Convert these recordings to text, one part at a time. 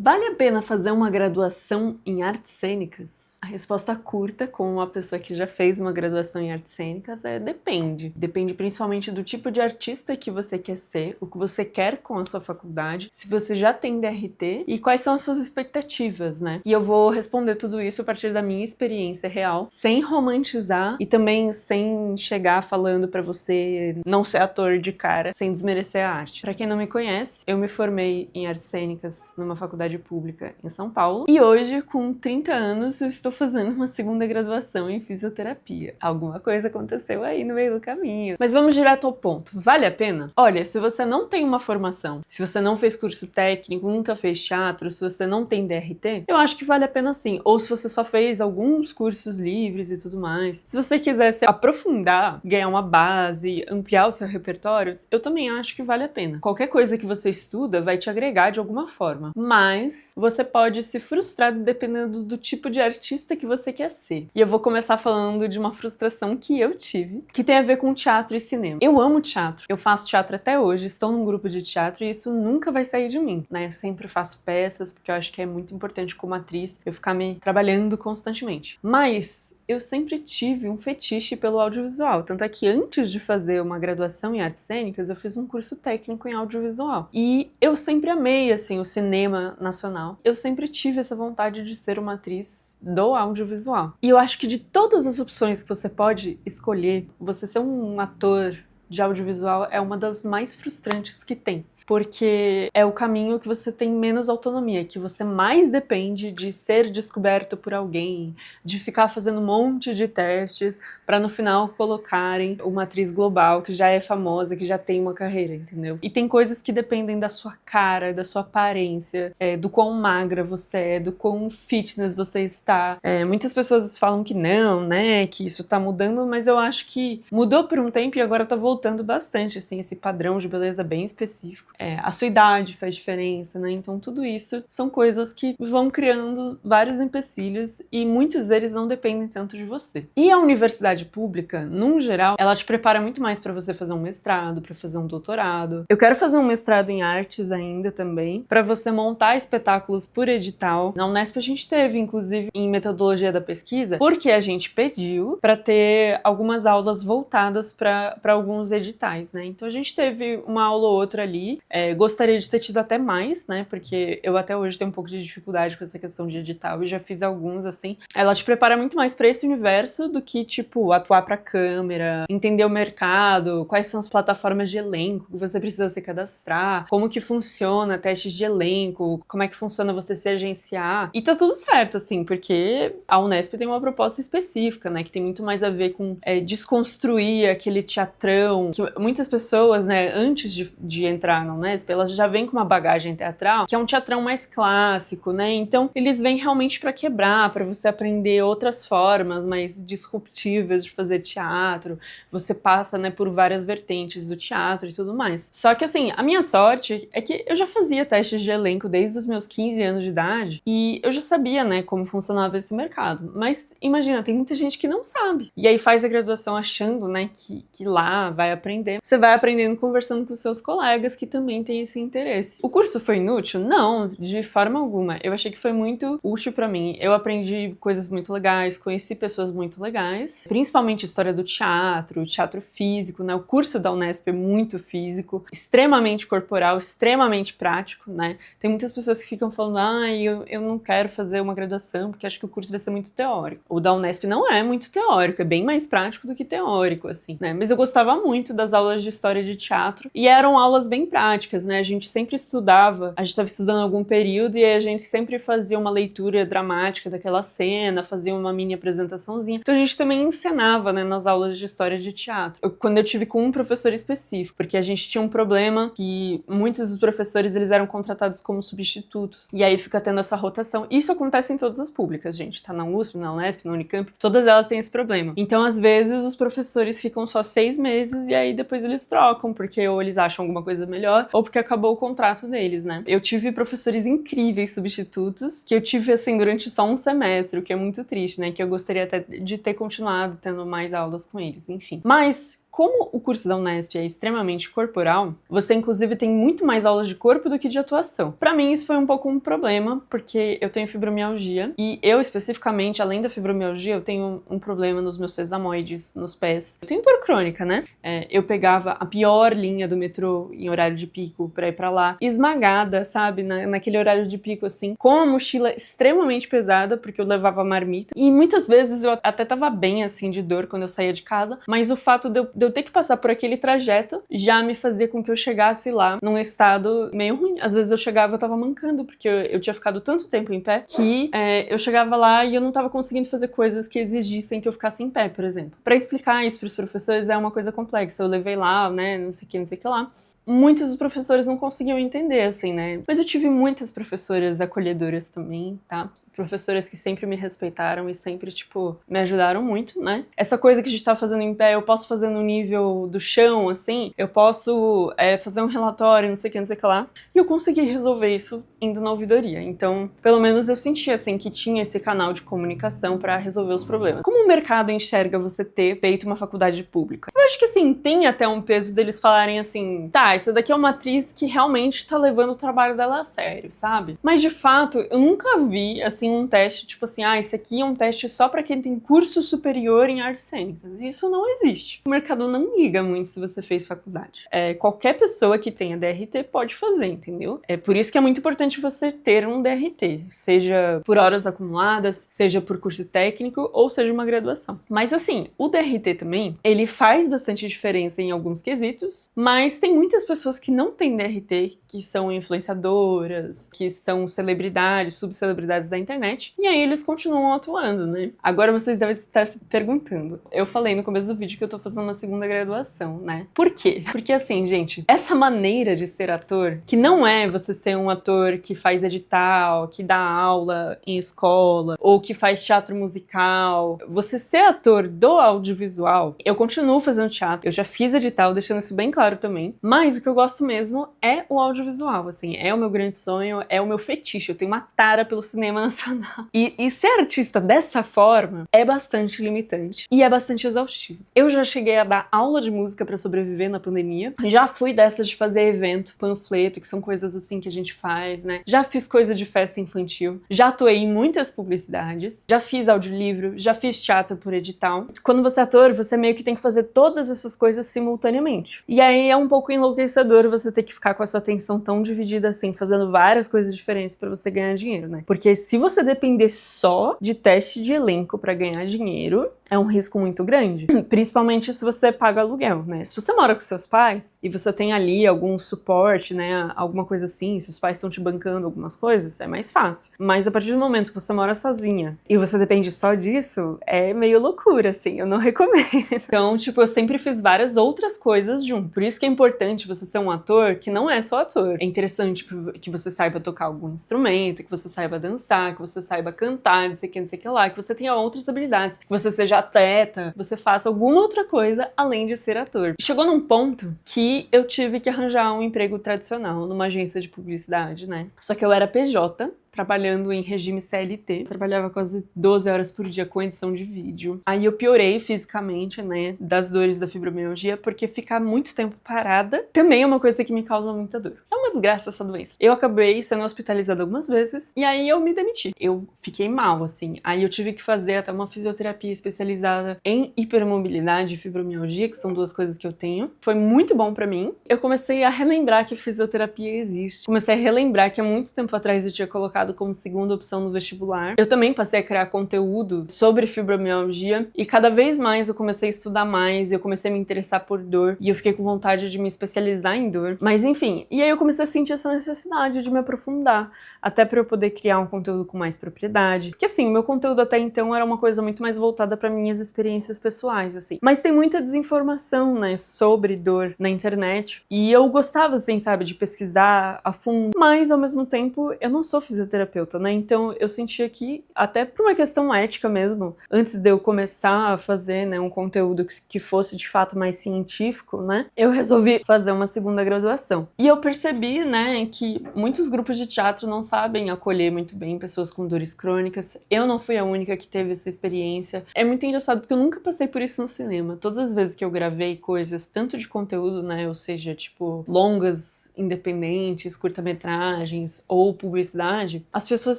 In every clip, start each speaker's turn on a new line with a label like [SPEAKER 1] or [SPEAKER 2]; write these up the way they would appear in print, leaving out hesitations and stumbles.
[SPEAKER 1] Vale a pena fazer uma graduação em artes cênicas? A resposta curta, com uma pessoa que já fez uma graduação em artes cênicas, é depende. Depende principalmente do tipo de artista que você quer ser, o que você quer com a sua faculdade, se você já tem DRT e quais são as suas expectativas, né? E eu vou responder tudo isso a partir da minha experiência real, sem romantizar e também sem chegar falando pra você não ser ator de cara, sem desmerecer a arte. Pra quem não me conhece, eu me formei em artes cênicas numa faculdade pública em São Paulo e hoje, com 30 anos, eu estou fazendo uma segunda graduação em fisioterapia. Alguma coisa aconteceu aí no meio do caminho. Mas vamos direto ao ponto. Vale a pena? Olha, se você não tem uma formação, se você não fez curso técnico, nunca fez teatro, se você não tem DRT, eu acho que vale a pena sim. Ou se você só fez alguns cursos livres e tudo mais. Se você quiser se aprofundar, ganhar uma base, ampliar o seu repertório, eu também acho que vale a pena. Qualquer coisa que você estuda vai te agregar de alguma forma. Mas você pode se frustrar dependendo do tipo de artista que você quer ser. E eu vou começar falando de uma frustração que eu tive, que tem a ver com teatro e cinema. Eu amo teatro, eu faço teatro até hoje, estou num grupo de teatro e isso nunca vai sair de mim, né? Eu sempre faço peças, porque eu acho que é muito importante como atriz eu ficar me trabalhando constantemente. Mas eu sempre tive um fetiche pelo audiovisual, tanto é que antes de fazer uma graduação em artes cênicas, eu fiz um curso técnico em audiovisual. E eu sempre amei, assim, o cinema nacional. Eu sempre tive essa vontade de ser uma atriz do audiovisual. E eu acho que de todas as opções que você pode escolher, você ser um ator de audiovisual é uma das mais frustrantes que tem. Porque é o caminho que você tem menos autonomia, que você mais depende de ser descoberto por alguém, de ficar fazendo um monte de testes para no final colocarem uma atriz global que já é famosa, que já tem uma carreira, entendeu? E tem coisas que dependem da sua cara, da sua aparência, do quão magra você é, do quão fitness você está. Muitas pessoas falam que não, né, que isso tá mudando, mas eu acho que mudou por um tempo e agora tá voltando bastante, assim, esse padrão de beleza bem específico. A sua idade faz diferença, né? Então tudo isso são coisas que vão criando vários empecilhos e muitos deles não dependem tanto de você. E a universidade pública, num geral, ela te prepara muito mais para você fazer um mestrado, para fazer um doutorado. Eu quero fazer um mestrado em artes ainda também, para você montar espetáculos por edital. Na Unesp a gente teve, inclusive, em metodologia da pesquisa, porque a gente pediu para ter algumas aulas voltadas para alguns editais, né? Então a gente teve uma aula ou outra ali. Gostaria de ter tido até mais, né? Porque eu até hoje tenho um pouco de dificuldade com essa questão de edital e já fiz alguns, assim. Ela te prepara muito mais pra esse universo do que, tipo, atuar pra câmera, entender o mercado, quais são as plataformas de elenco que você precisa se cadastrar, como que funciona testes de elenco, como é que funciona você se agenciar. E tá tudo certo, assim, porque a Unesp tem uma proposta específica, né? Que tem muito mais a ver com desconstruir aquele teatrão que muitas pessoas, né, antes de entrar na Unesp, elas já vêm com uma bagagem teatral, que é um teatrão mais clássico, né? Então, eles vêm realmente para quebrar, para você aprender outras formas mais disruptivas de fazer teatro. Você passa, né, por várias vertentes do teatro e tudo mais. Só que, assim, a minha sorte é que eu já fazia testes de elenco desde os meus 15 anos de idade e eu já sabia, né, como funcionava esse mercado. Mas, imagina, tem muita gente que não sabe. E aí faz a graduação achando, né, que lá vai aprender. Você vai aprendendo conversando com os seus colegas que também tem esse interesse. O curso foi inútil? Não, de forma alguma. Eu achei que foi muito útil pra mim. Eu aprendi coisas muito legais, conheci pessoas muito legais, principalmente história do teatro, teatro físico, né? O curso da Unesp é muito físico, extremamente corporal, extremamente prático, né? Tem muitas pessoas que ficam falando, eu não quero fazer uma graduação porque acho que o curso vai ser muito teórico. O da Unesp não é muito teórico, é bem mais prático do que teórico, assim, né? Mas eu gostava muito das aulas de história de teatro e eram aulas bem práticas, né? A gente sempre estudava, a gente estava estudando algum período e a gente sempre fazia uma leitura dramática daquela cena, fazia uma mini apresentaçãozinha. Então a gente também encenava, né, nas aulas de história de teatro. Quando eu tive com um professor específico, porque a gente tinha um problema que muitos dos professores, eles eram contratados como substitutos. E aí fica tendo essa rotação. Isso acontece em todas as públicas, gente. Tá na USP, na Unesp, na Unicamp, todas elas têm esse problema. Então, às vezes, os professores ficam só 6 meses e aí depois eles trocam, porque ou eles acham alguma coisa melhor, ou porque acabou o contrato deles, né? Eu tive professores incríveis substitutos, que eu tive, assim, durante só um semestre, o que é muito triste, né? Que eu gostaria até de ter continuado tendo mais aulas com eles, enfim. Mas como o curso da Unesp é extremamente corporal, você inclusive tem muito mais aulas de corpo do que de atuação. Pra mim isso foi um pouco um problema, porque eu tenho fibromialgia e eu especificamente, além da fibromialgia, eu tenho um problema nos meus sesamoides, nos pés. Eu tenho dor crônica, né? Eu pegava a pior linha do metrô em horário de pico pra ir pra lá, esmagada, sabe? Naquele horário de pico, assim, com a mochila extremamente pesada, porque eu levava marmita. E muitas vezes eu até tava bem, assim, de dor quando eu saía de casa, mas o fato de eu ter que passar por aquele trajeto já me fazia com que eu chegasse lá num estado meio ruim. Às vezes eu chegava e eu tava mancando, porque eu tinha ficado tanto tempo em pé que eu chegava lá e eu não tava conseguindo fazer coisas que exigissem que eu ficasse em pé, por exemplo. Pra explicar isso pros professores é uma coisa complexa. Eu levei lá, né, não sei o que lá. Muitos dos professores não conseguiam entender, assim, né? Mas eu tive muitas professoras acolhedoras também, tá? Professoras que sempre me respeitaram e sempre, tipo, me ajudaram muito, né? Essa coisa que a gente tá fazendo em pé, eu posso fazer no nível do chão, assim, eu posso fazer um relatório, não sei o que lá. E eu consegui resolver isso indo na ouvidoria. Então, pelo menos eu senti, assim, que tinha esse canal de comunicação pra resolver os problemas. Como o mercado enxerga você ter feito uma faculdade pública? Eu acho que, assim, tem até um peso deles falarem assim, tá, essa daqui é uma atriz que realmente tá levando o trabalho dela a sério, sabe? Mas, de fato, eu nunca vi, assim, um teste, tipo assim, esse aqui é um teste só pra quem tem curso superior em artes cênicas. Isso não existe. O mercado não liga muito se você fez faculdade. Qualquer pessoa que tenha DRT pode fazer, entendeu? É por isso que é muito importante você ter um DRT, seja por horas acumuladas, seja por curso técnico ou seja uma graduação. Mas, assim, o DRT também, ele faz bastante diferença em alguns quesitos, mas tem muitas pessoas que não têm DRT, que são influenciadoras, que são celebridades, subcelebridades da internet, e aí eles continuam atuando, né? Agora vocês devem estar se perguntando. Eu falei no começo do vídeo que eu tô fazendo uma segunda graduação, né? Por quê? Porque assim, gente, essa maneira de ser ator, que não é você ser um ator que faz edital, que dá aula em escola, ou que faz teatro musical, você ser ator do audiovisual, eu continuo fazendo teatro, eu já fiz edital, deixando isso bem claro também, mas o que eu gosto mesmo é o audiovisual, assim, é o meu grande sonho, é o meu fetiche, eu tenho uma tara pelo cinema nacional. E ser artista dessa forma é bastante limitante e é bastante exaustivo. Eu já cheguei a dar aula de música pra sobreviver na pandemia, já fui dessas de fazer evento, panfleto, que são coisas assim que a gente faz, né? Já fiz coisa de festa infantil, já atuei em muitas publicidades, já fiz audiolivro, já fiz teatro por edital. Quando você é ator, você meio que tem que fazer todas essas coisas simultaneamente. E aí é um pouco enlouquecedor você ter que ficar com a sua atenção tão dividida assim, fazendo várias coisas diferentes pra você ganhar dinheiro, né? Porque se você depender só de teste de elenco pra ganhar dinheiro, é um risco muito grande, principalmente se você paga aluguel, né? Se você mora com seus pais e você tem ali algum suporte, né, alguma coisa assim, se os pais estão te bancando algumas coisas, é mais fácil. Mas a partir do momento que você mora sozinha e você depende só disso, é meio loucura, assim, eu não recomendo. Então, tipo, eu sempre fiz várias outras coisas junto. Por isso que é importante você ser um ator que não é só ator. É interessante que você saiba tocar algum instrumento, que você saiba dançar, que você saiba cantar, não sei o que lá, que você tenha outras habilidades, que você seja atleta, que você faça alguma outra coisa além de ser ator. Chegou num ponto que eu tive que arranjar um emprego tradicional numa agência de publicidade, né? Só que eu era PJ, trabalhando em regime CLT, trabalhava quase 12 horas por dia com edição de vídeo. Aí eu piorei fisicamente, né, das dores da fibromialgia, porque ficar muito tempo parada também é uma coisa que me causa muita dor. É uma desgraça essa doença. Eu acabei sendo hospitalizada algumas vezes, e aí eu me demiti. Eu fiquei mal, assim. Aí eu tive que fazer até uma fisioterapia especializada em hipermobilidade e fibromialgia, que são duas coisas que eu tenho. Foi muito bom pra mim. Eu comecei a relembrar que fisioterapia existe. Comecei a relembrar que há muito tempo atrás eu tinha colocado como segunda opção no vestibular. Eu também passei a criar conteúdo sobre fibromialgia e cada vez mais eu comecei a estudar mais, eu comecei a me interessar por dor e eu fiquei com vontade de me especializar em dor. Mas enfim, e aí eu comecei a sentir essa necessidade de me aprofundar, até para eu poder criar um conteúdo com mais propriedade. Porque assim, o meu conteúdo até então era uma coisa muito mais voltada para minhas experiências pessoais, assim. Mas tem muita desinformação, né, sobre dor na internet. E eu gostava, assim, sabe, de pesquisar a fundo. Mas, ao mesmo tempo, eu não sou fisioterapeuta. fisioterapeuta, né? Então eu sentia que, até por uma questão ética mesmo, antes de eu começar a fazer, né, um conteúdo que fosse de fato mais científico, né, eu resolvi fazer uma segunda graduação. E eu percebi, né, que muitos grupos de teatro não sabem acolher muito bem pessoas com dores crônicas. Eu não fui a única que teve essa experiência. É muito engraçado porque eu nunca passei por isso no cinema. Todas as vezes que eu gravei coisas, tanto de conteúdo, né, ou seja, tipo, longas independentes, curta-metragens ou publicidade, as pessoas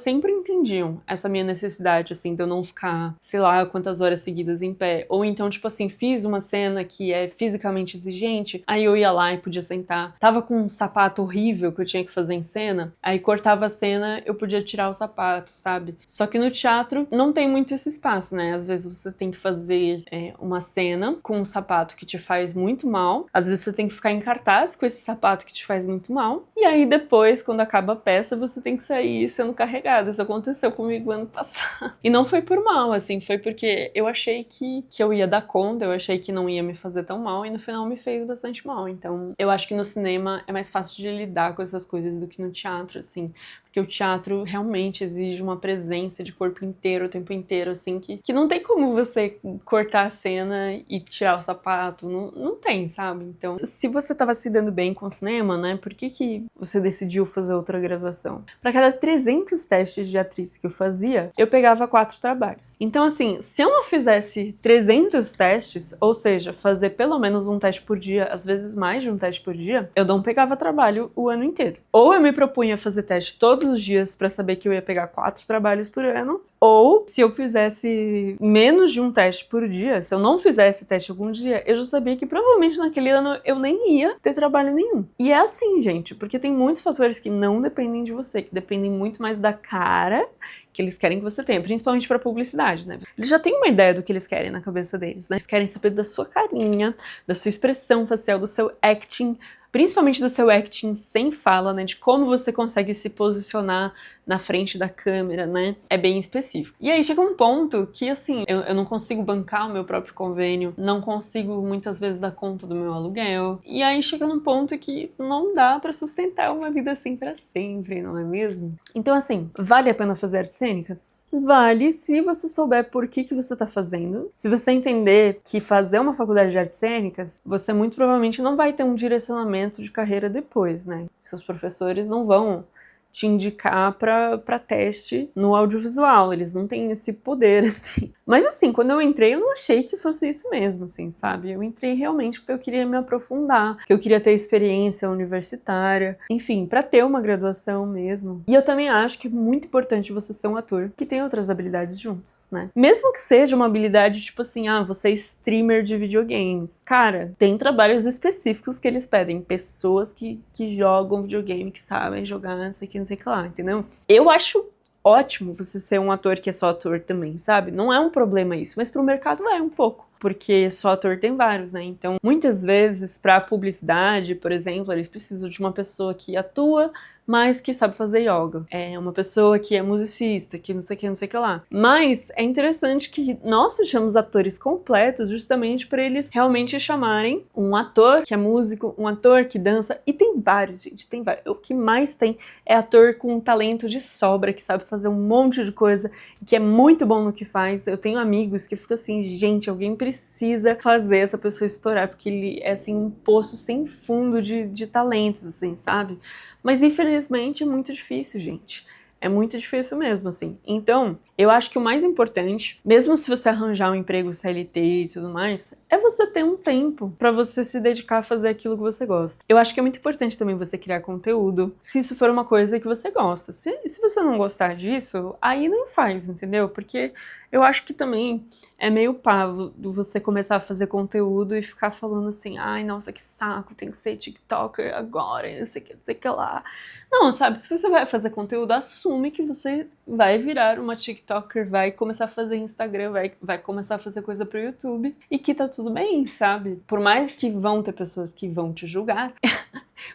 [SPEAKER 1] sempre entendiam essa minha necessidade, assim, de eu não ficar, sei lá, quantas horas seguidas em pé. Ou então, tipo assim, fiz uma cena que é fisicamente exigente, aí eu ia lá e podia sentar. Tava com um sapato horrível que eu tinha que fazer em cena, aí cortava a cena, eu podia tirar o sapato, sabe? Só que no teatro não tem muito esse espaço, né? Às vezes você tem que fazer uma cena com um sapato que te faz muito mal, às vezes você tem que ficar em cartaz com esse sapato que te faz muito mal, e aí depois, quando acaba a peça, você tem que sair sendo carregada. Isso aconteceu comigo ano passado. E não foi por mal, assim, foi porque eu achei que eu ia dar conta, eu achei que não ia me fazer tão mal, e no final me fez bastante mal. Então, eu acho que no cinema é mais fácil de lidar com essas coisas do que no teatro, assim, porque o teatro realmente exige uma presença de corpo inteiro, o tempo inteiro, assim, que não tem como você cortar a cena e tirar o sapato, não tem, sabe? Então, se você tava se dando bem com o cinema, né, por que você decidiu fazer outra graduação? Para cada 300 testes de atriz que eu fazia, eu pegava 4 trabalhos. Então, assim, se eu não fizesse 300 testes, ou seja, fazer pelo menos um teste por dia, às vezes mais de um teste por dia, eu não pegava trabalho o ano inteiro. Ou eu me propunha fazer teste todos os dias para saber que eu ia pegar 4 trabalhos por ano, ou se eu fizesse menos de um teste por dia, se eu não fizesse teste algum dia, eu já sabia que provavelmente naquele ano eu nem ia ter trabalho nenhum. E é assim, gente, porque tem muitos fatores que não dependem de você, que dependem muito mais da cara que eles querem que você tenha, principalmente para publicidade, né? Eles já têm uma ideia do que eles querem na cabeça deles, né? Eles querem saber da sua carinha, da sua expressão facial, do seu acting, principalmente do seu acting sem fala, né, de como você consegue se posicionar na frente da câmera, né, é bem específico. E aí chega um ponto que, assim, eu não consigo bancar o meu próprio convênio, não consigo muitas vezes dar conta do meu aluguel, e aí chega num ponto que não dá pra sustentar uma vida assim pra sempre, não é mesmo? Então, assim, vale a pena fazer artes cênicas? Vale se você souber por que você tá fazendo, se você entender que fazer uma faculdade de artes cênicas, você muito provavelmente não vai ter um direcionamento de carreira depois, né? Seus professores não vão te indicar para teste no audiovisual, eles não têm esse poder, assim. Mas assim, quando eu entrei, eu não achei que fosse isso mesmo, assim, sabe? Eu entrei realmente porque eu queria me aprofundar, porque eu queria ter experiência universitária, enfim, para ter uma graduação mesmo. E eu também acho que é muito importante você ser um ator que tem outras habilidades juntos, né? Mesmo que seja uma habilidade, tipo assim, você é streamer de videogames. Cara, tem trabalhos específicos que eles pedem, pessoas que jogam videogame, que sabem jogar, não sei o que lá, entendeu? Eu acho ótimo você ser um ator que é só ator também, sabe? Não é um problema isso, mas pro mercado é um pouco. Porque só ator tem vários, né? Então, muitas vezes, pra publicidade, por exemplo, eles precisam de uma pessoa que atua, mas que sabe fazer yoga. É uma pessoa que é musicista, que não sei o que lá. Mas é interessante que nós sejamos atores completos justamente para eles realmente chamarem um ator que é músico, um ator que dança. E tem vários, gente, tem vários. O que mais tem é ator com talento de sobra, que sabe fazer um monte de coisa, que é muito bom no que faz. Eu tenho amigos que ficam assim, gente, alguém precisa fazer essa pessoa estourar, porque ele é assim um poço sem fundo de talentos, assim, sabe? Mas infelizmente é muito difícil, gente. É muito difícil mesmo, assim. Então, eu acho que o mais importante, mesmo se você arranjar um emprego CLT e tudo mais, é você ter um tempo pra você se dedicar a fazer aquilo que você gosta. Eu acho que é muito importante também você criar conteúdo, se isso for uma coisa que você gosta. Se você não gostar disso, aí nem faz, entendeu? Porque eu acho que também é meio pavo você começar a fazer conteúdo e ficar falando assim, ai, nossa, que saco, tem que ser TikToker agora, não sei o que lá. Não, sabe, se você vai fazer conteúdo, assume que você vai virar uma TikToker, vai começar a fazer Instagram, vai começar a fazer coisa pro YouTube e que tá tudo bem, sabe? Por mais que vão ter pessoas que vão te julgar,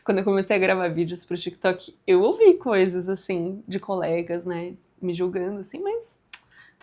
[SPEAKER 1] quando eu comecei a gravar vídeos pro TikTok, eu ouvi coisas assim de colegas, né, me julgando assim, mas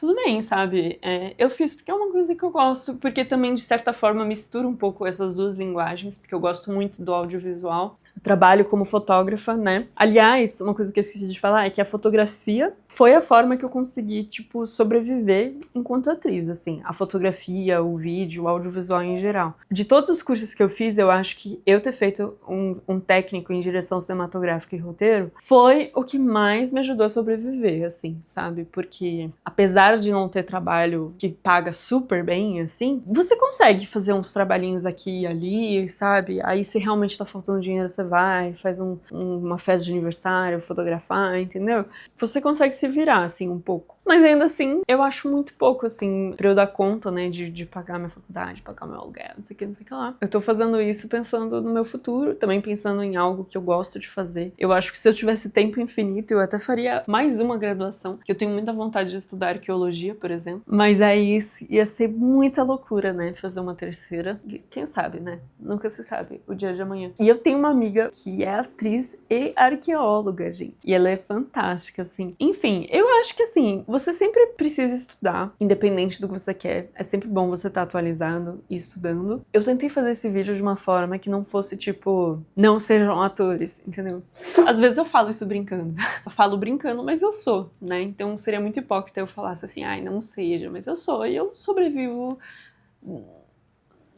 [SPEAKER 1] tudo bem, sabe? Eu fiz porque é uma coisa que eu gosto, porque também, de certa forma, mistura um pouco essas duas linguagens, porque eu gosto muito do audiovisual. Eu trabalho como fotógrafa, né? Aliás, uma coisa que eu esqueci de falar é que a fotografia foi a forma que eu consegui, tipo, sobreviver enquanto atriz, assim. A fotografia, o vídeo, o audiovisual em geral. De todos os cursos que eu fiz, eu acho que eu ter feito um técnico em direção cinematográfica e roteiro foi o que mais me ajudou a sobreviver, assim, sabe? Porque, apesar de não ter trabalho que paga super bem, assim, você consegue fazer uns trabalhinhos aqui e ali, sabe? Aí, se realmente tá faltando dinheiro, você vai, faz uma festa de aniversário, fotografar, entendeu? Você consegue se virar, assim, um pouco. Mas ainda assim, eu acho muito pouco, assim, pra eu dar conta, né, de pagar minha faculdade, pagar meu aluguel, não sei o que, não sei o que lá. Eu tô fazendo isso pensando no meu futuro, também pensando em algo que eu gosto de fazer. Eu acho que se eu tivesse tempo infinito, eu até faria mais uma graduação, que eu tenho muita vontade de estudar arqueologia, por exemplo. Mas aí isso ia ser muita loucura, né, fazer uma terceira. Quem sabe, né? Nunca se sabe o dia de amanhã. E eu tenho uma amiga que é atriz e arqueóloga, gente. E ela é fantástica, assim. Enfim, eu acho que, assim, você sempre precisa estudar, independente do que você quer. É sempre bom você estar atualizado e estudando. Eu tentei fazer esse vídeo de uma forma que não fosse, tipo, não sejam atores, entendeu? Às vezes eu falo isso brincando. Eu falo brincando, mas eu sou, né? Então seria muito hipócrita eu falasse assim, ai, não seja, mas eu sou e eu sobrevivo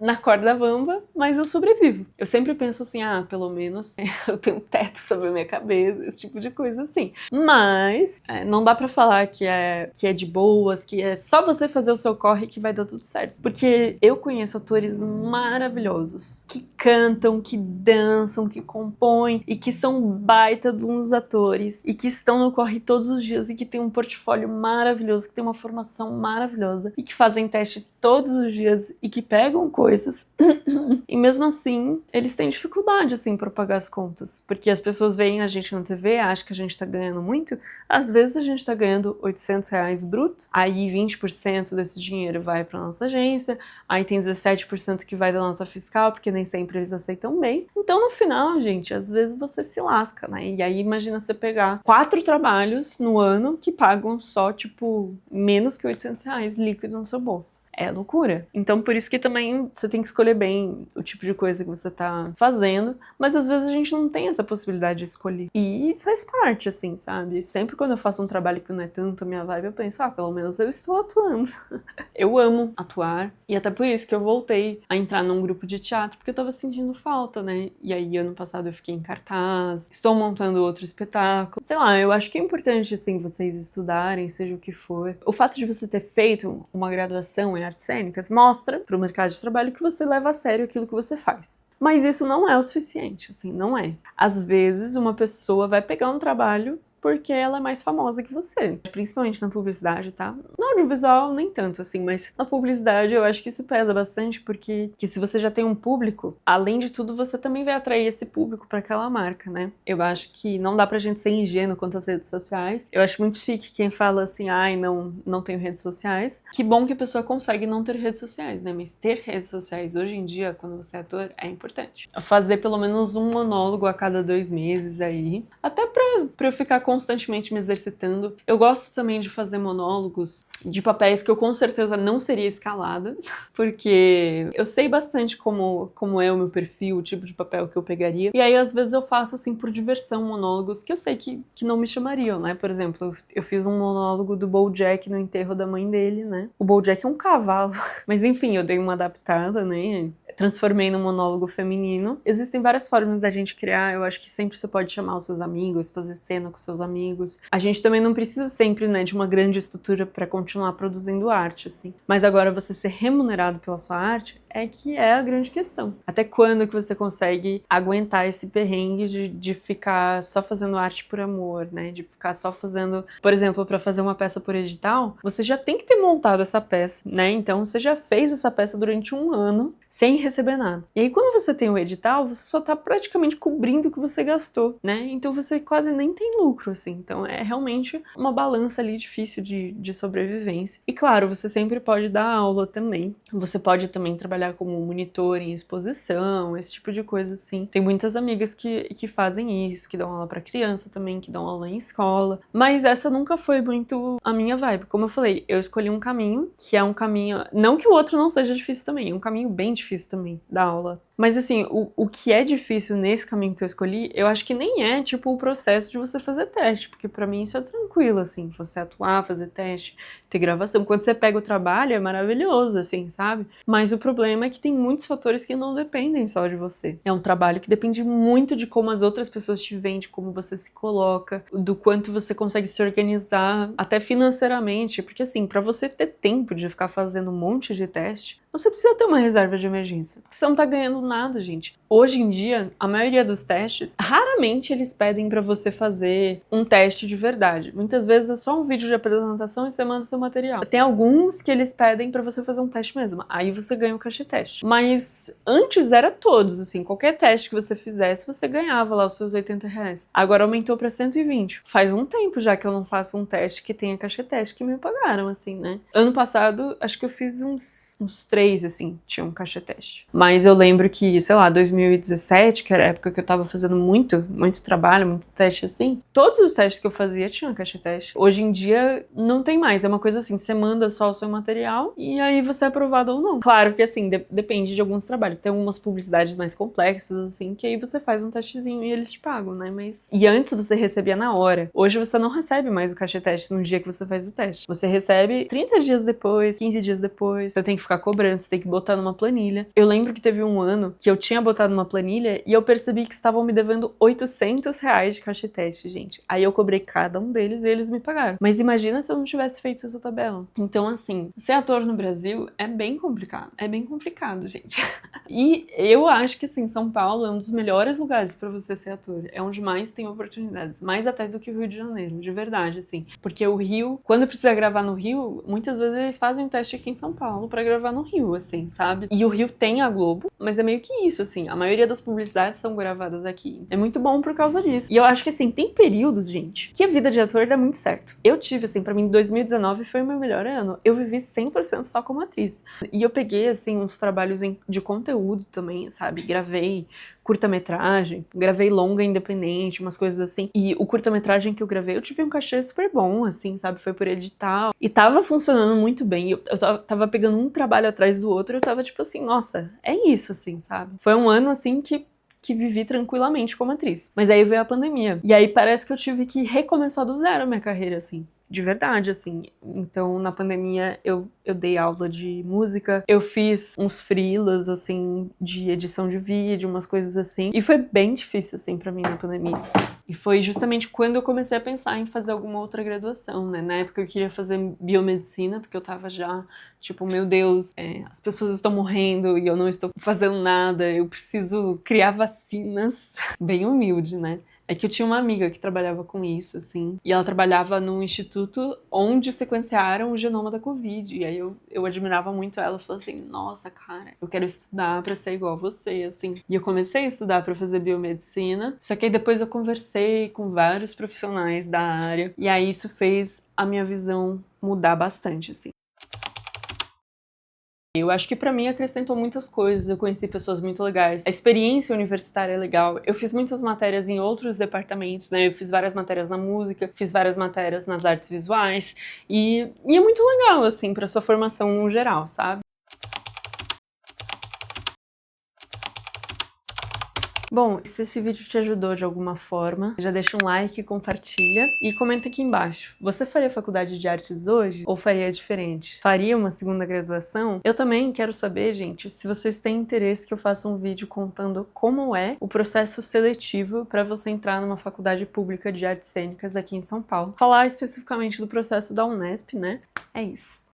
[SPEAKER 1] na corda bamba, mas eu sobrevivo. Eu sempre penso assim, pelo menos eu tenho um teto sobre a minha cabeça, esse tipo de coisa assim. Mas não dá pra falar que é de boas, que é só você fazer o seu corre que vai dar tudo certo. Porque eu conheço atores maravilhosos, que cantam, que dançam, que compõem, e que são baita de uns atores, e que estão no corre todos os dias, e que tem um portfólio maravilhoso, que tem uma formação maravilhosa, e que fazem testes todos os dias, e que pegam coisas. E mesmo assim, eles têm dificuldade, assim, pra pagar as contas. Porque as pessoas veem a gente na TV, acham que a gente tá ganhando muito. Às vezes a gente tá ganhando R$800 bruto, aí 20% desse dinheiro vai pra nossa agência, aí tem 17% que vai da nota fiscal, porque nem sempre eles aceitam bem. Então, no final, gente, às vezes você se lasca, né? E aí, imagina você pegar 4 trabalhos no ano que pagam só, tipo, menos que R$800 líquido no seu bolso. É loucura. Então, por isso que também você tem que escolher bem o tipo de coisa que você tá fazendo, mas às vezes a gente não tem essa possibilidade de escolher. E faz parte, assim, sabe? Sempre quando eu faço um trabalho que não é tanto a minha vibe, eu penso, pelo menos eu estou atuando. Eu amo atuar, e até por isso que eu voltei a entrar num grupo de teatro, porque eu tava sentindo falta, né? E aí, ano passado eu fiquei em cartaz, estou montando outro espetáculo. Sei lá, eu acho que é importante, assim, vocês estudarem, seja o que for. O fato de você ter feito uma graduação em artes cênicas mostra pro mercado de trabalho que você leva a sério aquilo que você faz. Mas isso não é o suficiente, assim, não é. Às vezes, uma pessoa vai pegar um trabalho porque ela é mais famosa que você. Principalmente na publicidade, tá? No audiovisual, nem tanto, assim, mas na publicidade eu acho que isso pesa bastante, porque se você já tem um público, além de tudo, você também vai atrair esse público para aquela marca, né? Eu acho que não dá pra gente ser ingênuo quanto às redes sociais. Eu acho muito chique quem fala assim, não tenho redes sociais. Que bom que a pessoa consegue não ter redes sociais, né? Mas ter redes sociais hoje em dia, quando você é ator, é importante. Fazer pelo menos um monólogo a cada 2 meses aí, até pra eu ficar constantemente me exercitando. Eu gosto também de fazer monólogos de papéis que eu com certeza não seria escalada, porque eu sei bastante como é o meu perfil, o tipo de papel que eu pegaria, e aí às vezes eu faço assim por diversão monólogos que eu sei que não me chamariam, né? Por exemplo, eu fiz um monólogo do BoJack no enterro da mãe dele, né? O BoJack é um cavalo, mas enfim, eu dei uma adaptada, né? Transformei num monólogo feminino. Existem várias formas da gente criar, eu acho que sempre você pode chamar os seus amigos, fazer cena com seus amigos. A gente também não precisa sempre, né, de uma grande estrutura para continuar produzindo arte, assim. Mas agora você ser remunerado pela sua arte é que é a grande questão. Até quando que você consegue aguentar esse perrengue de ficar só fazendo arte por amor, né? De ficar só fazendo, por exemplo, para fazer uma peça por edital, você já tem que ter montado essa peça, né? Então você já fez essa peça durante 1 ano sem receber nada. E aí quando você tem o edital, você só tá praticamente cobrindo o que você gastou, né? Então você quase nem tem lucro, assim. Então é realmente uma balança ali difícil de sobrevivência. E claro, você sempre pode dar aula também. Você pode também trabalhar trabalhar como monitor em exposição, esse tipo de coisa assim. Tem muitas amigas que fazem isso, que dão aula pra criança também, que dão aula em escola. Mas essa nunca foi muito a minha vibe. Como eu falei, eu escolhi um caminho, que é um caminho... Não que o outro não seja difícil também, é um caminho bem difícil também, da aula. Mas assim, o que é difícil nesse caminho que eu escolhi, eu acho que nem é, tipo, o processo de você fazer teste, porque pra mim isso é tranquilo, assim, você atuar, fazer teste, ter gravação. Quando você pega o trabalho, é maravilhoso, assim, sabe? Mas o problema é que tem muitos fatores que não dependem só de você. É um trabalho que depende muito de como as outras pessoas te veem, de como você se coloca, do quanto você consegue se organizar, até financeiramente, porque assim, pra você ter tempo de ficar fazendo um monte de teste, você precisa ter uma reserva de emergência, porque você não tá ganhando nada, gente. Hoje em dia, a maioria dos testes, raramente eles pedem pra você fazer um teste de verdade. Muitas vezes é só um vídeo de apresentação e você manda o seu material. Tem alguns que eles pedem pra você fazer um teste mesmo, aí você ganha o cachê teste. Mas antes era todos, assim, qualquer teste que você fizesse, você ganhava lá os seus R$80. Agora aumentou pra 120. Faz um tempo já que eu não faço um teste que tenha cachê teste, que me pagaram, assim, né? Ano passado, acho que eu fiz uns 3, assim, tinha um cachê teste. Mas eu lembro que, sei lá, 2017, que era a época que eu tava fazendo muito trabalho, muito teste assim, todos os testes que eu fazia tinham cachê teste. Hoje em dia, não tem mais. É uma coisa assim, você manda só o seu material e aí você é aprovado ou não. Claro que, assim, depende de alguns trabalhos. Tem algumas publicidades mais complexas, assim, que aí você faz um testezinho e eles te pagam, né? Mas... E antes você recebia na hora. Hoje você não recebe mais o cachê teste no dia que você faz o teste. Você recebe 30 dias depois, 15 dias depois. Você tem que ficar cobrando, você tem que botar numa planilha. Eu lembro que teve um ano que eu tinha botado numa planilha e eu percebi que estavam me devendo R$800 de cachê teste, gente. Aí eu cobrei cada um deles e eles me pagaram. Mas imagina se eu não tivesse feito essa tabela. Então, assim, ser ator no Brasil é bem complicado. É bem complicado, gente. E eu acho que, assim, São Paulo é um dos melhores lugares pra você ser ator. É onde mais tem oportunidades. Mais até do que o Rio de Janeiro, de verdade, assim. Porque o Rio, quando precisa gravar no Rio, muitas vezes eles fazem um teste aqui em São Paulo pra gravar no Rio, assim, sabe? E o Rio tem a Globo, mas é meio que isso, assim. A maioria das publicidades são gravadas aqui. É muito bom por causa disso. E eu acho que, assim, tem períodos, gente, que a vida de ator dá muito certo. Eu tive, assim, pra mim, 2019 foi o meu melhor ano. Eu vivi 100% só como atriz. E eu peguei, assim, uns trabalhos de conteúdo também, sabe? Gravei curta-metragem, gravei longa independente, umas coisas assim. E o curta-metragem que eu gravei, eu tive um cachê super bom, assim, sabe? Foi por edital. E tava funcionando muito bem. Eu tava pegando um trabalho atrás do outro, eu tava tipo assim, nossa, é isso, assim, sabe? Foi um ano, assim, que vivi tranquilamente como atriz. Mas aí veio a pandemia. E aí parece que eu tive que recomeçar do zero a minha carreira, assim. De verdade, assim. Então, na pandemia, eu dei aula de música, eu fiz uns freelas, assim, de edição de vídeo, umas coisas assim. E foi bem difícil, assim, pra mim na pandemia. E foi justamente quando eu comecei a pensar em fazer alguma outra graduação, né? Na época eu queria fazer biomedicina, porque eu tava já, tipo, meu Deus, as pessoas estão morrendo e eu não estou fazendo nada, eu preciso criar vacinas. Bem humilde, né? É que eu tinha uma amiga que trabalhava com isso, assim, e ela trabalhava num instituto onde sequenciaram o genoma da Covid, e aí eu admirava muito ela, eu falei assim, nossa, cara, eu quero estudar pra ser igual a você, assim. E eu comecei a estudar pra fazer biomedicina, só que aí depois eu conversei com vários profissionais da área, e aí isso fez a minha visão mudar bastante, assim. Eu acho que pra mim acrescentou muitas coisas, eu conheci pessoas muito legais, a experiência universitária é legal, eu fiz muitas matérias em outros departamentos, né, eu fiz várias matérias na música, fiz várias matérias nas artes visuais, e é muito legal, assim, pra sua formação no geral, sabe? Bom, se esse vídeo te ajudou de alguma forma, já deixa um like, compartilha e comenta aqui embaixo. Você faria faculdade de artes hoje ou faria diferente? Faria uma segunda graduação? Eu também quero saber, gente, se vocês têm interesse que eu faça um vídeo contando como é o processo seletivo para você entrar numa faculdade pública de artes cênicas aqui em São Paulo. Falar especificamente do processo da Unesp, né? É isso.